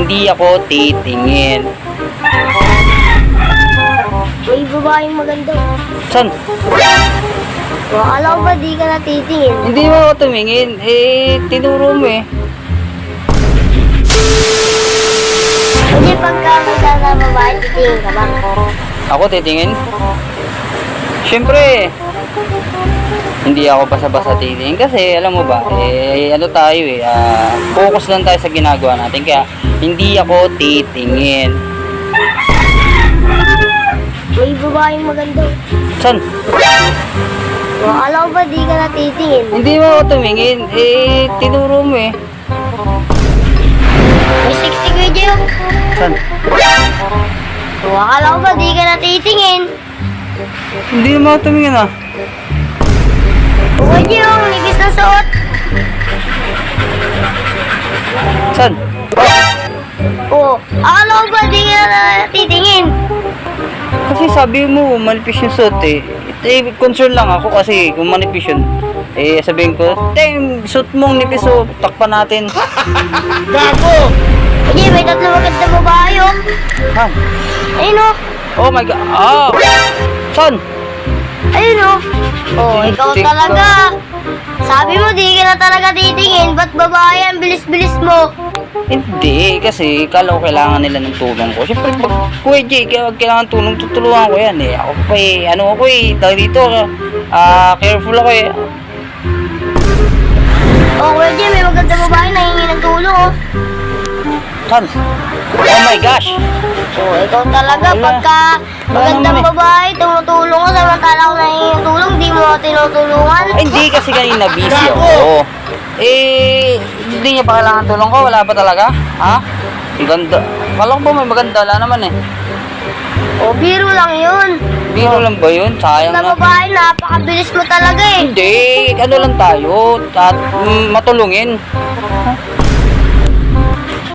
Hindi ako titingin. May babaeng maganda. San? Alam ko ba di ka natitingin? Hindi mo ako tumingin. Tinuro mo eh. Hindi pagka maganda babae, titingin ka ba? Ako titingin? Siyempre, hindi ako basa-basa titingin kasi alam mo ba, ano tayo focus lang tayo sa ginagawa natin kaya hindi ako titingin. May babaeng maganda. San? Alam ko ba di ka natitingin? Hindi mo ako tumingin, tinuro mo eh. May 60 ko dyan. San? Alam ko ba di ka natitingin? Hindi mo ako tumingin ah. Huwag yung nipis na suot. San? Alam ko ba di ka natitingin? Kasi sabi mo, manipis yung suot eh. Concern lang ako kasi kung manipis yun, sabihin ko, suot mong nipis o takpan natin. Gago! Hindi, may tatlo maganda babae oh. Ha? Ayun oh. Oh my God. Ah! San? Ayun oh. Ikaw Tik-tik talaga. Sabi mo di ka na talaga titingin. Ba't babae ang bilis-bilis mo? Hindi, kasi kala ko kailangan nila ng tulong ko. Siyempre, pag Kuya Jay, kailangan tulong, tutulungan ko yan eh. Ako pa tawag dito, careful ako eh. Pwede, may maganda babae na hingi ng tulong oh. San? Oh my gosh! Ikaw talaga. Wala. Pagka magandang naman babae, tumutulong ko. Samantala ko na hingi ng tulong, di mo ako tinutulungan. Ay, hindi kasi kanina busy ako. Hindi niya pa kailangan tulong ko. Wala ba talaga? Ha? Ang ganda. Kala ko ba may maganda? Wala naman eh. Biro lang yun. Biro lang ba yun? Sayang Sa na. babae, napakabilis mo talaga eh. Hindi. Ano lang tayo. Matulungin.